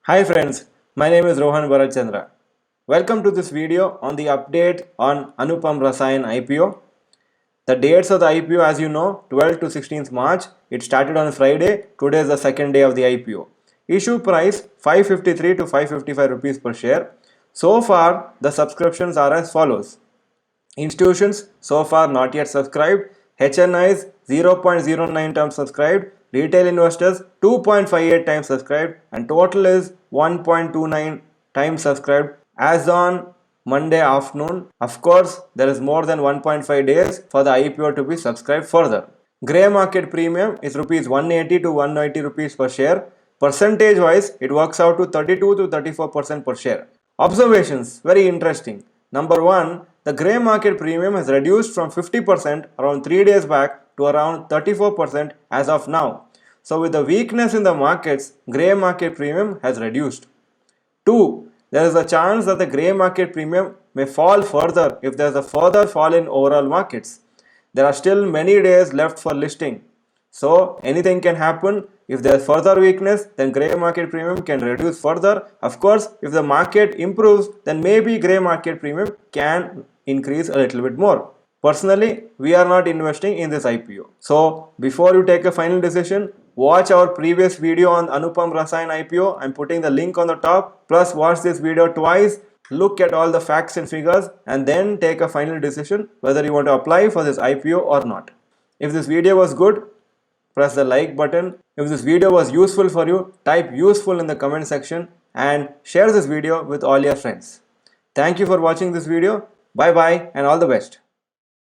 Hi friends, my name is Dr.Bharath Chandra. Welcome to this video on the update on Anupam Rasayan IPO. The dates of the IPO, as you know, 12th to 16th March. It started on Friday. Today is the second day of the IPO. Issue price 553 to 555 rupees per share. So far, the subscriptions are as follows. Institutions so far not yet subscribed. HNIs 0.09 times subscribed. Retail investors 2.58 times subscribed, and total is 1.29 times subscribed as on Monday afternoon. Of course, there is more than 1.5 days for the IPO to be subscribed further. Grey market premium is rupees 180 to 190 rupees per share. Percentage wise, it works out to 32 to 34% per share. Observations, very interesting. Number one, the grey market premium has reduced from 50% around 3 days back to around 34% as of now. So with the weakness in the markets, grey market premium has reduced. 2. There is a chance that the grey market premium may fall further if there is a further fall in overall markets. There are still many days left for listing. So anything can happen. If there is further weakness, then grey market premium can reduce further. Of course, if the market improves, then maybe grey market premium can increase a little bit more. Personally, we are not investing in this IPO. So before you take a final decision, watch our previous video on Anupam Rasayan IPO. I'm putting the link on the top. Plus watch this video twice. Look at all the facts and figures and then take a final decision whether you want to apply for this IPO or not. If this video was good, press the like button. If this video was useful for you, type useful in the comment section and share this video with all your friends. Thank you for watching this video. Bye bye and all the best.